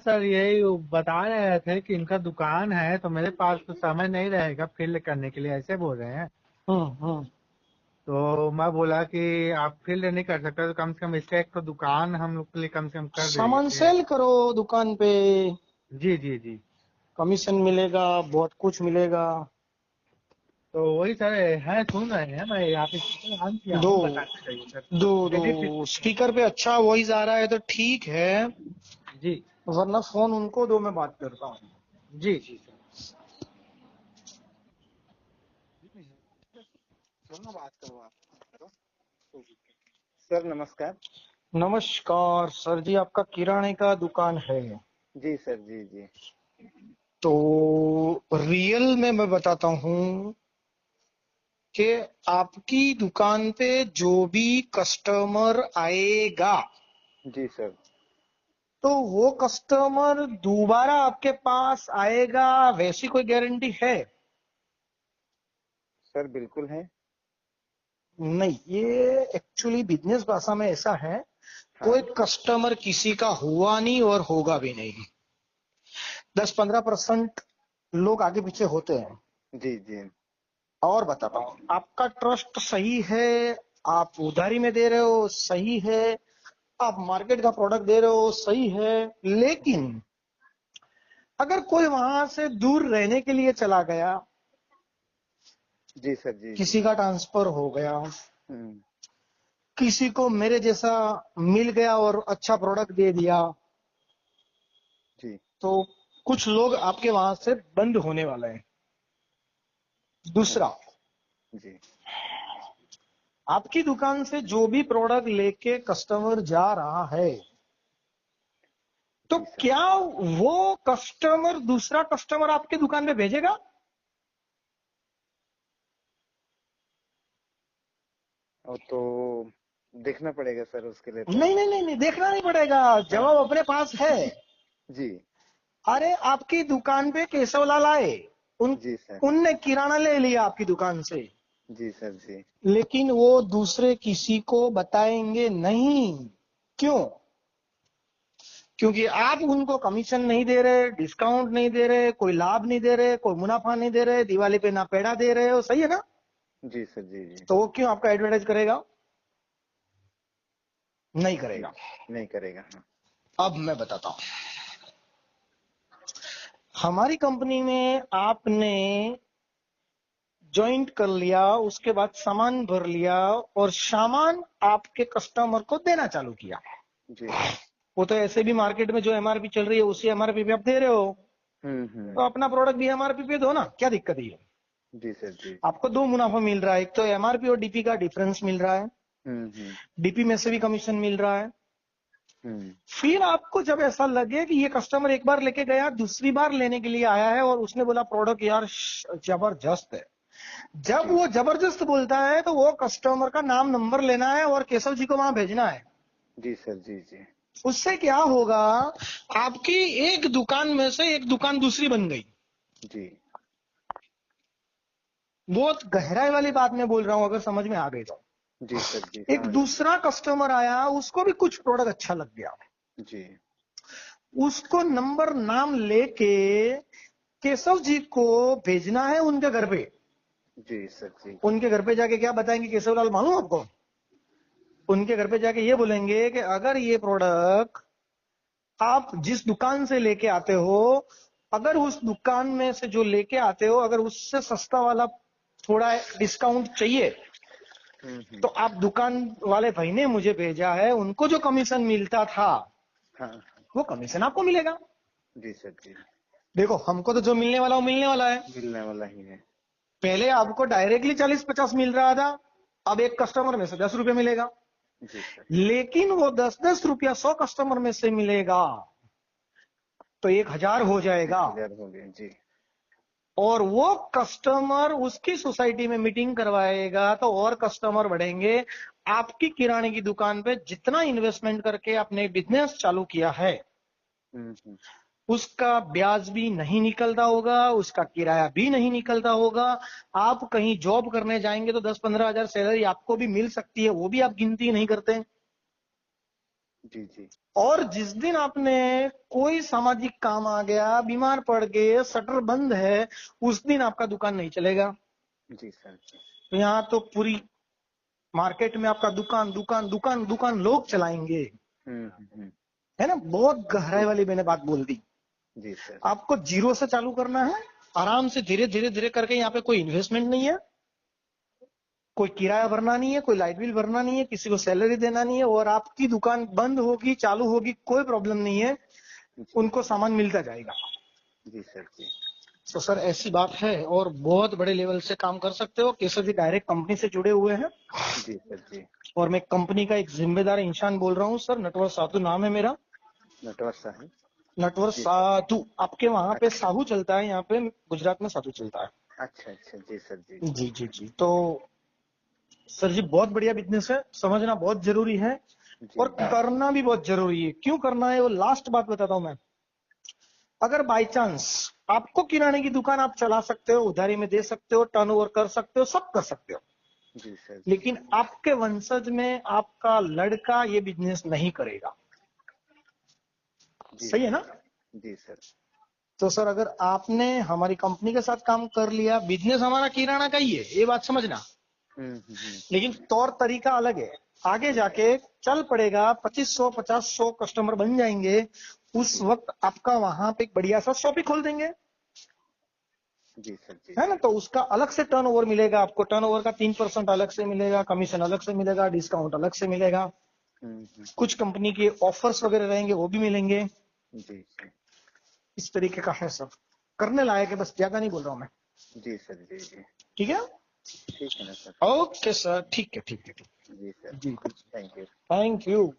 Sir यही वो बता रहे थे कि इनका दुकान है तो मेरे पास तो समय नहीं रहेगा फील्ड करने के लिए, ऐसे बोल रहे हैं। हम्म। तो मैं बोला कि आप फील्ड नहीं कर सकते तो कम से कम इसका एक तो दुकान हम लोग के लिए कम से कम कर सामान दीजिए। सेल करो दुकान पे, जी जी जी। कमीशन मिलेगा, बहुत कुछ मिलेगा। तो वही सर है, सुन रहे हैं, मैं यहाँ पे स्पीकर ऑन किया दो हूँ, बताते रहिए सर। दो दो एडिट। स्पीकर पे अच्छा वॉइस आ रहा है तो ठीक है, जी वरना फोन उनको दो, मैं बात करता हूँ। जी जी सर। सुनो बात करो आप। करो। सर नमस्कार। नमस्कार सर जी, आपका किराने का दुकान है? जी सर जी जी। तो रियल में मैं बताता हूँ कि आपकी दुकान पे जो भी कस्टमर आएगा जी सर। तो वो कस्टमर दोबारा आपके पास आएगा, वैसी कोई गारंटी है? सर बिल्कुल है। नहीं, ये एक्चुअली बिजनेस भाषा में ऐसा है, कोई हाँ। कस्टमर किसी का हुआ नहीं और होगा भी नहीं। 10-15% लोग आगे पीछे होते हैं। जी जी। और बताता हूँ, आपका ट्रस्ट सही है, आप उधारी में दे रहे हो, सही है, आप मार्केट का प्रोडक्ट दे रहे हो, सही है। लेकिन अगर कोई वहां से दूर रहने के लिए चला गया, जी सर जी जी। किसी का ट्रांसफर हो गया, हम्म। किसी को मेरे जैसा मिल गया और अच्छा प्रोडक्ट दे दिया, जी तो कुछ लोग आपके वहां से बंद होने वाले हैं। दूसरा, जी। आपकी दुकान से जो भी प्रोडक्ट लेके कस्टमर जा रहा है, तो जी सर। क्या वो कस्टमर दूसरा कस्टमर आपके दुकान पे भेजेगा? और तो देखना पड़ेगा सर उसके लिए तो। नहीं नहीं नहीं नहीं, देखना नहीं पड़ेगा, हाँ। जवाब अपने पास है। जी अरे आपकी दुकान पे केशवलाल आए, उन जी सर। उनने किराना ले लिया आपकी दुकान से, जी सर जी। लेकिन वो दूसरे किसी को बताएंगे नहीं। क्यों? क्योंकि आप उनको कमीशन नहीं दे रहे, डिस्काउंट नहीं दे रहे, कोई लाभ नहीं दे रहे, कोई मुनाफा नहीं दे रहे, दिवाली पे ना पेड़ा दे रहे हो, सही है ना? जी सर जी जी। तो वो क्यों आपका एडवर्टाइज करेगा? नहीं जी। करेगा। नहीं करेगा हाँ। अब मैं बताता हूं, हमारी कंपनी में आपने ज्वाइंट कर लिया, उसके बाद सामान भर लिया और सामान आपके कस्टमर को देना चालू किया। जी। वो तो ऐसे भी मार्केट में जो एमआरपी चल रही है उसी एमआरपी पे आप दे रहे हो, तो अपना प्रोडक्ट भी एमआरपी पे दो ना, क्या दिक्कत है? जी सर जी जी। आपको दो मुनाफा मिल रहा है, एक तो एमआरपी और डीपी का डिफरेंस मिल रहा है, हम्म। डीपी में से भी कमीशन मिल रहा है। हम्म। फिर आपको जब ऐसा लगे कि ये कस्टमर एक बार लेके गया, दूसरी बार लेने के लिए आया है और उसने बोला प्रोडक्ट यार जबरदस्त है, जब जी। वो जबरदस्त बोलता है तो वो कस्टमर का नाम नंबर लेना है और केशव जी को वहां भेजना है। जी सर जी जी। उससे क्या होगा, आपकी एक दुकान में से एक दुकान दूसरी बन गई। जी। बहुत गहराई वाली बात मैं बोल रहा हूं, अगर समझ में आ गई तो। जी सर जी एक समझ रहे दूसरा कस्टमर आया, उसको भी कुछ प्रोडक्ट अच्छा लग गया, हैं। जी। उसको नंबर नाम लेके केशव जी को भेजना है उनके घर पे। जी सर जी। उनके घर पे जाके क्या बताएंगे केशवलाल, मालूम आपको? उनके घर पे जाके ये बोलेंगे कि अगर ये प्रोडक्ट आप जिस दुकान से लेके आते हो, अगर उस दुकान में से जो लेके आते हो, अगर उससे सस्ता वाला थोड़ा डिस्काउंट चाहिए, तो आप दुकान वाले भाई ने मुझे भेजा है, उनको जो कमीशन मिलता था हाँ। वो कमीशन आपको मिलेगा। जी सर जी। देखो, हमको तो जो मिलने वाला वो मिलने वाला है। मिलने वाला ही है। पहले आपको डायरेक्टली 40-50 मिल रहा था, अब एक कस्टमर में से 10 रुपए मिलेगा। जी सर। लेकिन वो 10-10 रुपया 100 कस्टमर में से मिलेगा तो 1000 हो जाएगा। 1000 हो गए जी। और वो कस्टमर उसकी सोसाइटी में मीटिंग करवाएगा तो और कस्टमर बढ़ेंगे। आपकी किराने की दुकान पे जितना इन्वेस्टमेंट करके आपने बिजनेस चालू किया है, हम्म। उसका ब्याज भी नहीं निकलता होगा, उसका किराया भी नहीं निकलता होगा। आप कहीं जॉब करने जाएंगे तो 10-15 हजार सैलरी आपको भी मिल सकती है, वो भी आप गिनती नहीं करते। जी जी। और जिस दिन आपने कोई सामाजिक काम आ गया, बीमार पड़ गए, शटर बंद है, उस दिन आपका दुकान नहीं चलेगा। जी सर जी। तो यहाँ तो पूरी मार्केट में आपका दुकान दुकान दुकान दुकान लोग चलाएंगे, हम्म। है ना। बहुत गहराई वाली मैंने बात बोल दी। जी सर। आपको जीरो से चालू करना है, आराम से धीरे धीरे धीरे करके। यहाँ पे कोई इन्वेस्टमेंट नहीं है, कोई किराया भरना नहीं है, कोई लाइट बिल भरना नहीं है, किसी को सैलरी देना नहीं है, और आपकी दुकान बंद होगी चालू होगी कोई प्रॉब्लम नहीं है, उनको सामान मिलता जाएगा। जी सर जी। तो सर ऐसी बात है, और बहुत बड़े लेवल से काम कर सकते हो। केशव जी डायरेक्ट कंपनी से जुड़े हुए हैं, जी सर जी। और मैं कंपनी का एक जिम्मेदार इंसान बोल रहा हूँ सर। नटवर साधु नाम है मेरा, नटवर साहब। नटवर जी। साधु। आपके वहां पे अच्छा साहू चलता है, यहाँ पे गुजरात में साधु चलता है। अच्छा अच्छा। जी सर जी। जी जी जी। तो सर जी बहुत बढ़िया बिजनेस है, समझना बहुत जरूरी है, जी और करना भी बहुत जरूरी है। क्यों करना है वो लास्ट बात बताता हूँ मैं। अगर बाई चांस आपको किराने की दुकान आप चला सकते हो, उधारी में दे सकते हो, टर्नओवर कर सकते हो, सब कर सकते हो, जी सर। लेकिन आपके वंशज में आपका लड़का ये बिजनेस नहीं करेगा। जी सही है सर। ना। जी सर। तो सर अगर आपने हमारी कंपनी के साथ काम कर लिया, बिजनेस हमारा किराना का ही है, ये बात समझना, हम्म। लेकिन तौर तरीका अलग है। आगे जाके चल पड़ेगा, 2500 कस्टमर बन जाएंगे, उस जी वक्त आपका वहां पे एक बढ़िया सा शॉप ही खोल देंगे, जी सर जी। है ना। तो उसका अलग से टर्नओवर मिलेगा आपको, टर्नओवर का 3% अलग से मिलेगा, कमीशन अलग से मिलेगा, डिस्काउंट अलग से मिलेगा, कुछ कंपनी के ऑफर्स वगैरह रहेंगे वो भी मिलेंगे। जी जी। इस तरीके का है सब, करने लायक है, बस ज्यादा नहीं बोल रहा हूँ मैं। जी सर जी जी। ठीक है। ठीक है ना सर। ओके सर, ठीक है ठीक है ठीक जी सर। है। जी थैंक यू। Thank you.